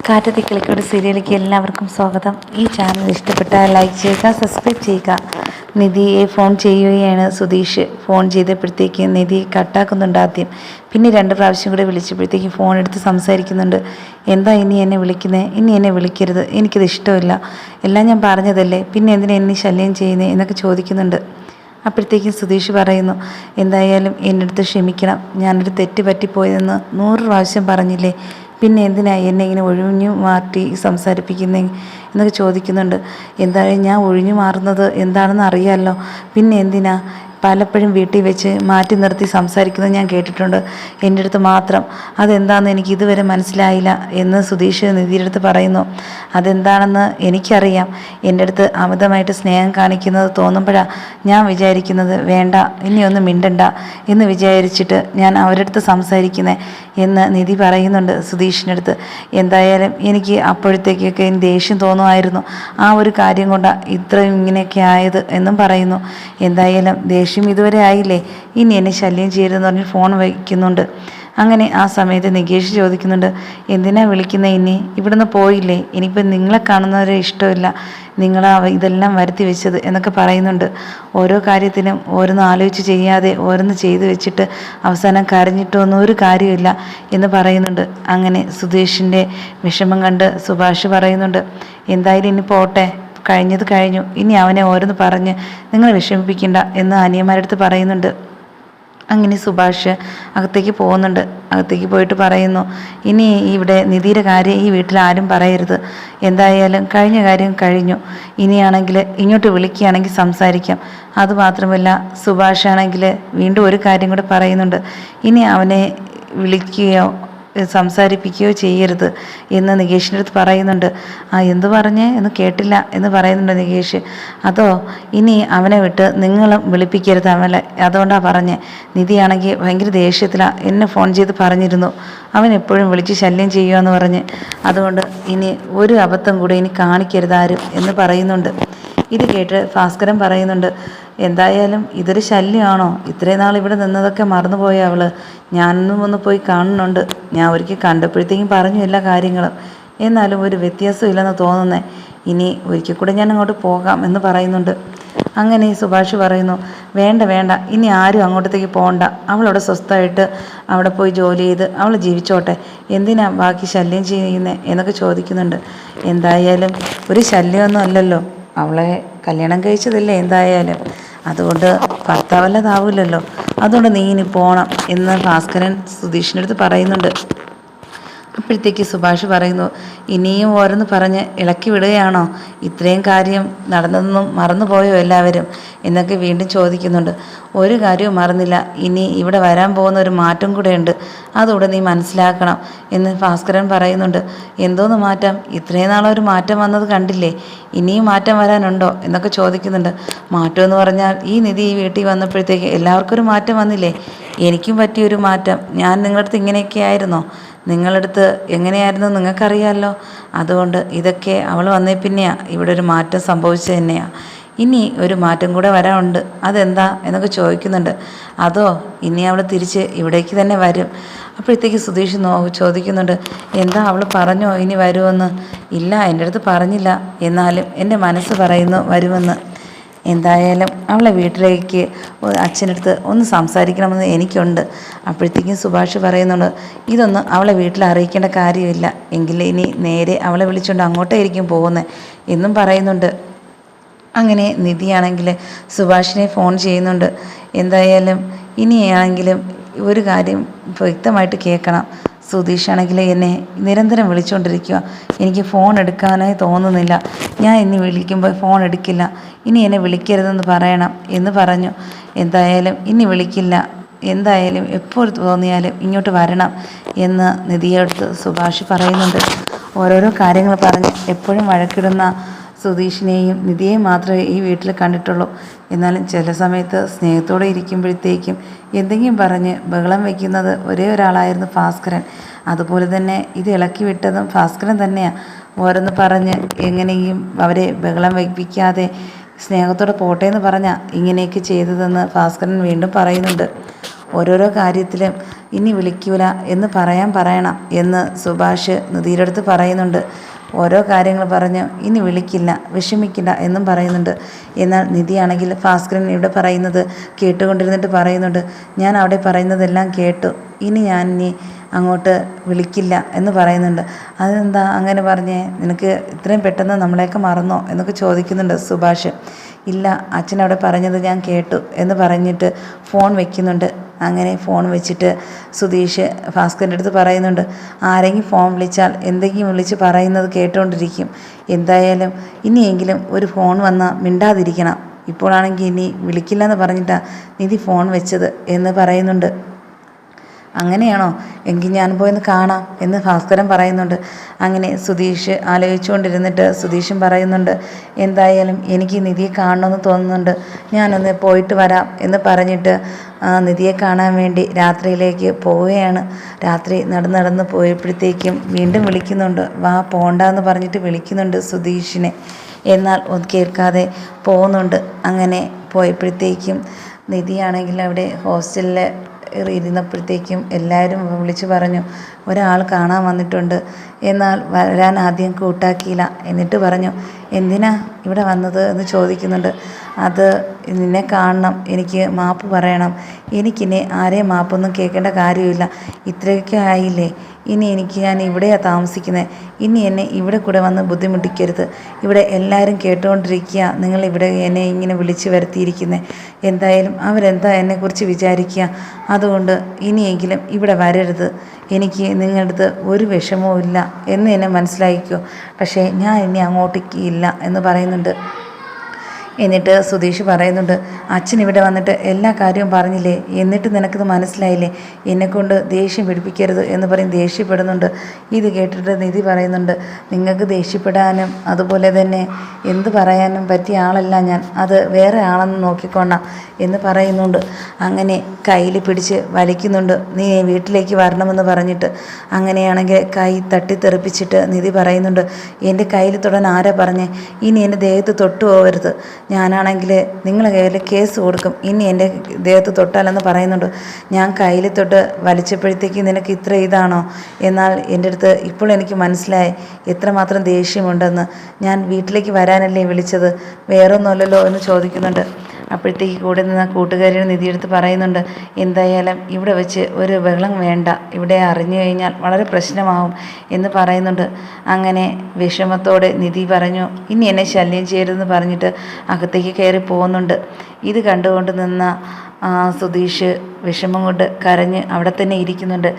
കാറ്റത്തെ കിളിക്കൂട് സീരിയലിലേക്ക് എല്ലാവർക്കും സ്വാഗതം. ഈ ചാനൽ ഇഷ്ടപ്പെട്ടാൽ ലൈക്ക് ചെയ്യുക, സബ്സ്ക്രൈബ് ചെയ്യുക. നിധിയെ ഫോൺ ചെയ്യുകയാണ് സുധീഷ്. ഫോൺ ചെയ്തപ്പോഴത്തേക്ക് നിധി കട്ടാക്കുന്നുണ്ട് ആദ്യം. പിന്നെ 2 പ്രാവശ്യം കൂടെ വിളിച്ചപ്പോഴത്തേക്ക് ഫോൺ എടുത്ത് സംസാരിക്കുന്നുണ്ട്. എന്താ ഇനി എന്നെ വിളിക്കുന്നത്? ഇനി എന്നെ വിളിക്കരുത്, എനിക്കിത് ഇഷ്ടമില്ല, എല്ലാം ഞാൻ പറഞ്ഞതല്ലേ, പിന്നെ എന്തിനാ എന്നെ ശല്യം ചെയ്യുന്നത് എന്നൊക്കെ ചോദിക്കുന്നുണ്ട്. അപ്പോഴത്തേക്കും സുധീഷ് പറയുന്നു, എന്തായാലും എൻ്റെ അടുത്ത് ക്ഷമിക്കണം, ഞാനൊരു തെറ്റ് പറ്റിപ്പോയതെന്ന് 100 പ്രാവശ്യം പറഞ്ഞില്ലേ, പിന്നെ എന്തിനാ എന്നെ ഇങ്ങനെ ഒഴിഞ്ഞു മാറ്റി സംസാരിപ്പിക്കുന്നേ എന്നൊക്കെ ചോദിക്കുന്നുണ്ട്. എന്തായാലും ഞാൻ ഒഴിഞ്ഞു മാറുന്നത് എന്താണെന്ന് അറിയാമല്ലോ, പിന്നെ എന്തിനാ പലപ്പോഴും വീട്ടിൽ വെച്ച് മാറ്റി നിർത്തി സംസാരിക്കുന്നത് ഞാൻ കേട്ടിട്ടുണ്ട്, എൻ്റെ അടുത്ത് മാത്രം. അതെന്താണെന്ന് എനിക്ക് ഇതുവരെ മനസ്സിലായില്ല എന്ന് സുധീഷ് നിധിയുടെ അടുത്ത് പറയുന്നു. അതെന്താണെന്ന് എനിക്കറിയാം, എൻ്റെ അടുത്ത് അമിതമായിട്ട് സ്നേഹം കാണിക്കുന്നത് തോന്നുമ്പോഴാണ് ഞാൻ വിചാരിക്കുന്നത് വേണ്ട, ഇനിയൊന്നും മിണ്ടണ്ട എന്ന് വിചാരിച്ചിട്ട് ഞാൻ അവരുടെ അടുത്ത് സംസാരിക്കുന്നത് എന്ന് നിധി പറയുന്നുണ്ട് സുധീഷിൻ്റെ അടുത്ത്. എന്തായാലും എനിക്ക് അപ്പോഴത്തേക്കൊക്കെ ദേഷ്യം തോന്നുമായിരുന്നു, ആ ഒരു കാര്യം കൊണ്ടാണ് ഇത്രയും ഇങ്ങനെയൊക്കെ ആയത് എന്നും പറയുന്നു. എന്തായാലും ദേഷ്യം ഇതുവരെ ആയില്ലേ, ഇനി എന്നെ ശല്യം ചെയ്യരുതെന്ന് പറഞ്ഞ് ഫോൺ വയ്ക്കുന്നുണ്ട്. അങ്ങനെ ആ സമയത്ത് നികേഷ് ചോദിക്കുന്നുണ്ട്, എന്തിനാ വിളിക്കുന്നത്, ഇനി ഇവിടുന്ന് പോയില്ലേ, ഇനിയിപ്പോൾ നിങ്ങളെ കാണുന്നവരെ ഇഷ്ടമില്ല, നിങ്ങൾ ഇതെല്ലാം വരുത്തി വെച്ചത് എന്നൊക്കെ പറയുന്നുണ്ട്. ഓരോ കാര്യത്തിനും ഓരോന്ന് ആലോചിച്ച് ചെയ്യാതെ ഓരോന്ന് ചെയ്ത് വെച്ചിട്ട് അവസാനം കരഞ്ഞിട്ടൊന്നും ഒരു കാര്യമില്ല എന്ന് പറയുന്നുണ്ട്. അങ്ങനെ സുധീഷിൻ്റെ വിഷമം കണ്ട് സുഭാഷ് പറയുന്നുണ്ട്, എന്തായാലും ഇനി പോട്ടെ, കഴിഞ്ഞത് കഴിഞ്ഞു, ഇനി അവനെ ഓരോന്ന് പറഞ്ഞ് നിങ്ങൾ വിഷമിപ്പിക്കണ്ട എന്ന് അനിയന്മാരുടെ അടുത്ത് പറയുന്നുണ്ട്. അങ്ങനെ സുഭാഷ് അകത്തേക്ക് പോകുന്നുണ്ട്. അകത്തേക്ക് പോയിട്ട് പറയുന്നു, ഇനി ഇവിടെ നിധിയുടെ കാര്യം ഈ വീട്ടിൽ ആരും പറയരുത്, എന്തായാലും കഴിഞ്ഞ കാര്യം കഴിഞ്ഞു, ഇനിയാണെങ്കിൽ ഇങ്ങോട്ട് വിളിക്കുകയാണെങ്കിൽ സംസാരിക്കാം. അതുമാത്രമല്ല സുഭാഷ് ആണെങ്കിൽ വീണ്ടും ഒരു കാര്യം കൂടെ പറയുന്നുണ്ട്, ഇനി അവനെ വിളിക്കുകയോ സംസാരിപ്പിക്കുകയോ ചെയ്യരുത് എന്ന് നികേഷിൻ്റെ അടുത്ത് പറയുന്നുണ്ട്. എന്തു പറഞ്ഞേ എന്ന് കേട്ടില്ല എന്ന് പറയുന്നുണ്ട് നികേഷ്. അതോ ഇനി അവനെ വിട്ട് നിങ്ങളും വിളിപ്പിക്കരുത് അവനെ, അതുകൊണ്ടാണ് പറഞ്ഞേ. നിധിയാണെങ്കിൽ ഭയങ്കര ദേഷ്യത്തിലാണ്, എന്നെ ഫോൺ ചെയ്ത് പറഞ്ഞിരുന്നു അവൻ എപ്പോഴും വിളിച്ച് ശല്യം ചെയ്യുമെന്ന് പറഞ്ഞ്, അതുകൊണ്ട് ഇനി ഒരു അബദ്ധം കൂടെ ഇനി കാണിക്കരുത് ആരും എന്ന് പറയുന്നുണ്ട്. ഇത് കേട്ട് ഭാസ്കരൻ പറയുന്നുണ്ട്, എന്തായാലും ഇതൊരു ശല്യമാണോ, ഇത്രയും നാൾ ഇവിടെ നിന്നതൊക്കെ മറന്നുപോയ അവള്, ഞാനൊന്നും ഒന്ന് പോയി കാണുന്നുണ്ട്, ഞാൻ ഒരിക്കൽ കണ്ടപ്പോഴത്തേക്കും പറഞ്ഞു എല്ലാ കാര്യങ്ങളും, എന്നാലും ഒരു വ്യത്യാസം ഇല്ലെന്ന് തോന്നുന്നേ, ഇനി ഒരിക്കൽ കൂടെ ഞാൻ അങ്ങോട്ട് പോകാം എന്ന് പറയുന്നുണ്ട്. അങ്ങനെ സുഭാഷ് പറയുന്നു, വേണ്ട വേണ്ട, ഇനി ആരും അങ്ങോട്ടത്തേക്ക് പോകണ്ട, അവളവിടെ സ്വസ്ഥമായിട്ട് അവിടെ പോയി ജോലി ചെയ്ത് അവൾ ജീവിച്ചോട്ടെ, എന്തിനാ ബാക്കി ശല്യം ചെയ്യുന്നത് എന്നൊക്കെ ചോദിക്കുന്നുണ്ട്. എന്തായാലും ഒരു ശല്യമൊന്നും അല്ലല്ലോ, അവളെ കല്യാണം കഴിച്ചതല്ലേ എന്തായാലും, അതുകൊണ്ട് ഭർത്താവല്ലതാവില്ലല്ലോ, അതുകൊണ്ട് നീ ഇനി പോകണം എന്ന് ഭാസ്കരൻ സുധീഷിൻ്റെ അടുത്ത് പറയുന്നുണ്ട്. അപ്പോഴത്തേക്ക് സുഭാഷ് പറയുന്നു, ഇനിയും ഓരോന്ന് പറഞ്ഞ് ഇളക്കി വിടുകയാണോ, ഇത്രയും കാര്യം നടന്നതൊന്നും മറന്നുപോയോ എല്ലാവരും എന്നൊക്കെ വീണ്ടും ചോദിക്കുന്നുണ്ട്. ഒരു കാര്യവും മറന്നില്ല, ഇനി ഇവിടെ വരാൻ പോകുന്ന ഒരു മാറ്റം കൂടെ ഉണ്ട്, അതുകൂടെ നീ മനസ്സിലാക്കണം എന്ന് ഭാസ്കരൻ പറയുന്നുണ്ട്. എന്തോന്ന് മാറ്റം, ഇത്രയും നാളൊരു മാറ്റം വന്നത് കണ്ടില്ലേ, ഇനിയും മാറ്റം വരാനുണ്ടോ എന്നൊക്കെ ചോദിക്കുന്നുണ്ട്. മാറ്റമെന്ന് പറഞ്ഞാൽ ഈ നിധി ഈ വീട്ടിൽ വന്നപ്പോഴത്തേക്ക് എല്ലാവർക്കും ഒരു മാറ്റം വന്നില്ലേ, എനിക്കും പറ്റിയൊരു മാറ്റം. ഞാൻ നിങ്ങളുടെ അടുത്ത് ഇങ്ങനെയൊക്കെ ആയിരുന്നോ, നിങ്ങളടുത്ത് എങ്ങനെയായിരുന്നു നിങ്ങൾക്കറിയാമല്ലോ, അതുകൊണ്ട് ഇതൊക്കെ അവൾ വന്നേ പിന്നെയാണ് ഇവിടെ ഒരു മാറ്റം സംഭവിച്ചത് തന്നെയാണ്, ഇനി ഒരു മാറ്റം കൂടെ വരാനുണ്ട്, അതെന്താ എന്നൊക്കെ ചോദിക്കുന്നുണ്ട്. അതോ ഇനി അവൾ തിരിച്ച് ഇവിടേക്ക് തന്നെ വരും. അപ്പോഴത്തേക്ക് സുധീഷ് ചോദിക്കുന്നുണ്ട്, എന്താ അവൾ പറഞ്ഞോ ഇനി വരുമെന്ന്? ഇല്ല, എൻ്റെ അടുത്ത് പറഞ്ഞില്ല, എന്നാലും എൻ്റെ മനസ്സ് പറയുന്നു വരുമെന്ന്. എന്തായാലും അവളെ വീട്ടിലേക്ക് അച്ഛനടുത്ത് ഒന്ന് സംസാരിക്കണമെന്ന് എനിക്കുണ്ട്. അപ്പോഴത്തേക്കും സുഭാഷ് പറയുന്നുണ്ട്, ഇതൊന്നും അവളെ വീട്ടിൽ അറിയിക്കേണ്ട കാര്യമില്ല, എങ്കിൽ ഇനി നേരെ അവളെ വിളിച്ചുകൊണ്ട് അങ്ങോട്ടായിരിക്കും പോകുന്നത് എന്നും പറയുന്നുണ്ട്. അങ്ങനെ നിധിയാണെങ്കിൽ സുഭാഷിനെ ഫോൺ ചെയ്യുന്നുണ്ട്. എന്തായാലും ഇനിയാണെങ്കിലും ഒരു കാര്യം വ്യക്തമായിട്ട് കേൾക്കണം, സുധീഷാണെങ്കിൽ എന്നെ നിരന്തരം വിളിച്ചുകൊണ്ടിരിക്കുക, എനിക്ക് ഫോൺ എടുക്കാനായി തോന്നുന്നില്ല, ഞാൻ ഇനി വിളിക്കുമ്പോൾ ഫോൺ എടുക്കില്ല, ഇനി എന്നെ വിളിക്കരുതെന്ന് പറയണം എന്ന് പറഞ്ഞു. എന്തായാലും ഇനി വിളിക്കില്ല, എന്തായാലും എപ്പോൾ തോന്നിയാലും ഇങ്ങോട്ട് വരണം എന്ന് നിധിയോട് സുഭാഷ് പറയുന്നുണ്ട്. ഓരോരോ കാര്യങ്ങൾ പറഞ്ഞ് എപ്പോഴും വഴക്കിടുന്ന സുധീഷിനെയും നിധിയെയും മാത്രമേ ഈ വീട്ടിൽ കണ്ടിട്ടുള്ളൂ. എന്നാലും ചില സമയത്ത് സ്നേഹത്തോടെ ഇരിക്കുമ്പോഴത്തേക്കും എന്തെങ്കിലും പറഞ്ഞ് ബഹളം വയ്ക്കുന്നത് ഒരേ ഒരാളായിരുന്നു ഭാസ്കരൻ. അതുപോലെ തന്നെ ഇത് ഇളക്കി വിട്ടതും ഭാസ്കരൻ തന്നെയാണ്. ഓരോന്ന് പറഞ്ഞ് എങ്ങനെയും അവരെ ബഹളം വയ്പ്പിക്കാതെ സ്നേഹത്തോടെ പോട്ടെ എന്ന് പറഞ്ഞാൽ ഇങ്ങനെയൊക്കെ ചെയ്തതെന്ന് ഭാസ്കരൻ വീണ്ടും പറയുന്നുണ്ട്. ഓരോരോ കാര്യത്തിലും ഇനി വിളിക്കൂല എന്ന് പറയണം എന്ന് സുഭാഷ് നിധിയുടെ അടുത്ത് പറയുന്നുണ്ട്. ഓരോ കാര്യങ്ങൾ പറഞ്ഞ് ഇനി വിളിക്കില്ല, വിഷമിക്കില്ല എന്നും പറയുന്നുണ്ട്. എന്നാൽ നിധിയാണെങ്കിൽ ഭാസ്കരൻ ഇവിടെ പറയുന്നത് കേട്ടുകൊണ്ടിരുന്നിട്ട് പറയുന്നുണ്ട്, ഞാൻ അവിടെ പറയുന്നതെല്ലാം കേട്ടു, ഇനി അങ്ങോട്ട് വിളിക്കില്ല എന്ന് പറയുന്നുണ്ട്. അതെന്താ അങ്ങനെ പറഞ്ഞേ? നിനക്ക് ഇത്രയും പെട്ടെന്ന് നമ്മളെയൊക്കെ മറന്നോ എന്നൊക്കെ ചോദിക്കുന്നുണ്ട് സുഭാഷ്. ഇല്ല, അച്ഛനവിടെ പറഞ്ഞത് ഞാൻ കേട്ടു എന്ന് പറഞ്ഞിട്ട് ഫോൺ വെക്കുന്നുണ്ട്. അങ്ങനെ ഫോൺ വെച്ചിട്ട് സുധീഷ് ഭാസ്കരൻ്റെ അടുത്ത് പറയുന്നുണ്ട്, ആരെങ്കിലും ഫോൺ വിളിച്ചാൽ എന്തെങ്കിലും വിളിച്ച് പറയുന്നത് കേട്ടുകൊണ്ടിരിക്കും. എന്തായാലും ഇനിയെങ്കിലും ഒരു ഫോൺ വന്നാൽ മിണ്ടാതിരിക്കണം. ഇപ്പോഴാണെങ്കിൽ ഇനി വിളിക്കില്ല എന്ന് പറഞ്ഞിട്ടാണ് നിധി ഫോൺ വെച്ചത് എന്ന് പറയുന്നുണ്ട്. അങ്ങനെയാണോ? എങ്കിൽ ഞാൻ പോയെന്ന് കാണാം എന്ന് ഭാസ്കരൻ പറയുന്നുണ്ട്. അങ്ങനെ സുധീഷ് ആലോചിച്ചുകൊണ്ടിരുന്നിട്ട് സുധീഷും പറയുന്നുണ്ട്, എന്തായാലും എനിക്ക് നിധിയെ കാണണമെന്ന് തോന്നുന്നുണ്ട്, ഞാനൊന്ന് പോയിട്ട് വരാം എന്ന് പറഞ്ഞിട്ട് നിധിയെ കാണാൻ വേണ്ടി രാത്രിയിലേക്ക് പോവുകയാണ്. രാത്രി നടന്ന് പോയപ്പോഴത്തേക്കും വീണ്ടും വിളിക്കുന്നുണ്ട്, വാ പോണ്ടെന്ന് പറഞ്ഞിട്ട് വിളിക്കുന്നുണ്ട് സുധീഷിനെ. എന്നാൽ ഒന്ന് കേൾക്കാതെ പോകുന്നുണ്ട്. അങ്ങനെ പോയപ്പോഴത്തേക്കും നിധിയാണെങ്കിൽ അവിടെ ഹോസ്റ്റലിൽ ഇരുന്നപ്പോഴത്തേക്കും എല്ലാവരും വിളിച്ചു പറഞ്ഞു, ഒരാൾ കാണാൻ വന്നിട്ടുണ്ട്. എന്നാൽ വരാൻ ആദ്യം കൂട്ടാക്കിയില്ല. എന്നിട്ട് പറഞ്ഞു, എന്തിനാ ഇവിടെ വന്നത് എന്ന് ചോദിക്കുന്നുണ്ട്. അത് നിന്നെ കാണണം, എനിക്ക് മാപ്പ് പറയണം. എനിക്കിനി ആരെയും മാപ്പൊന്നും കേൾക്കേണ്ട കാര്യമില്ല, ഇത്രയൊക്കെ ആയില്ലേ, ഇനി ഞാൻ ഇവിടെയാണ് താമസിക്കുന്നത്, ഇനി എന്നെ ഇവിടെ കൂടെ വന്ന് ബുദ്ധിമുട്ടിക്കരുത്. ഇവിടെ എല്ലാവരും കേട്ടുകൊണ്ടിരിക്കുക, നിങ്ങളിവിടെ എന്നെ ഇങ്ങനെ വിളിച്ചു വരുത്തിയിരിക്കുന്നത്. എന്തായാലും അവരെന്താ എന്നെക്കുറിച്ച് വിചാരിക്കുക, അതുകൊണ്ട് ഇനിയെങ്കിലും ഇവിടെ വരരുത്. എനിക്ക് നിങ്ങളുടെ അടുത്ത് ഒരു വിഷമവും ഇല്ല എന്ന് എന്നെ മനസ്സിലാക്കിക്കോ. പക്ഷേ ഞാൻ ഇനി അങ്ങോട്ടേക്ക് ഇല്ല എന്ന് പറയുന്നുണ്ട്. എന്നിട്ട് സുധീഷ് പറയുന്നുണ്ട്, അച്ഛൻ ഇവിടെ വന്നിട്ട് എല്ലാ കാര്യവും പറഞ്ഞില്ലേ, എന്നിട്ട് നിനക്കിത് മനസ്സിലായില്ലേ, എന്നെക്കൊണ്ട് ദേഷ്യം പിടിപ്പിക്കരുത് എന്ന് പറയും, ദേഷ്യപ്പെടുന്നുണ്ട്. ഇത് കേട്ടിട്ട് നിധി പറയുന്നുണ്ട്, നിങ്ങൾക്ക് ദേഷ്യപ്പെടാനും അതുപോലെ തന്നെ എന്ത് പറയാനും പറ്റിയ ആളല്ല ഞാൻ, അത് വേറെ ആളെന്ന് നോക്കിക്കൊള്ളാം എന്ന് പറയുന്നുണ്ട്. അങ്ങനെ കയ്യിൽ പിടിച്ച് വലിക്കുന്നുണ്ട്, നീ വീട്ടിലേക്ക് വരണമെന്ന് പറഞ്ഞിട്ട്. അങ്ങനെയാണെങ്കിൽ കൈ തട്ടിത്തെറിപ്പിച്ചിട്ട് നിധി പറയുന്നുണ്ട്, എൻ്റെ കയ്യിൽ തൊടാൻ ആരാ പറഞ്ഞേ, ഇനി എൻ്റെ ദേഹത്ത് തൊട്ടു പോകരുത്, ഞാനാണെങ്കിൽ നിങ്ങളെ കയ്യിൽ കേസ് കൊടുക്കും, ഇനി എൻ്റെ ദേഹത്ത് തൊട്ടാലെന്ന് പറയുന്നുണ്ട്. ഞാൻ കയ്യിൽ തൊട്ട് വലിച്ചപ്പോഴത്തേക്ക് നിനക്ക് ഇത്ര ഇതാണോ? എന്നാൽ എൻ്റെ അടുത്ത് ഇപ്പോൾ എനിക്ക് മനസ്സിലായി എത്രമാത്രം ദേഷ്യമുണ്ടെന്ന്. ഞാൻ വീട്ടിലേക്ക് വരാനല്ലേ വിളിച്ചത്, വേറൊന്നുമല്ലല്ലോ എന്ന് ചോദിക്കുന്നുണ്ട്. അപ്പോഴത്തേക്ക് കൂടെ നിന്ന് കൂട്ടുകാരിയുടെ നിധിയെടുത്ത് പറയുന്നുണ്ട്, എന്തായാലും ഇവിടെ വെച്ച് ഒരു ബഹളം വേണ്ട, ഇവിടെ അറിഞ്ഞു കഴിഞ്ഞാൽ വളരെ പ്രശ്നമാവും എന്ന് പറയുന്നുണ്ട്. അങ്ങനെ വിഷമത്തോടെ നിധി പറഞ്ഞു, ഇനി എന്നെ ശല്യം ചെയ്യരുതെന്ന് പറഞ്ഞിട്ട് അകത്തേക്ക് കയറി പോകുന്നുണ്ട്. ഇത് കണ്ടുകൊണ്ട് നിന്ന സുധീഷ് വിഷമം കൊണ്ട് കരഞ്ഞ് അവിടെ തന്നെ ഇരിക്കുന്നുണ്ട്.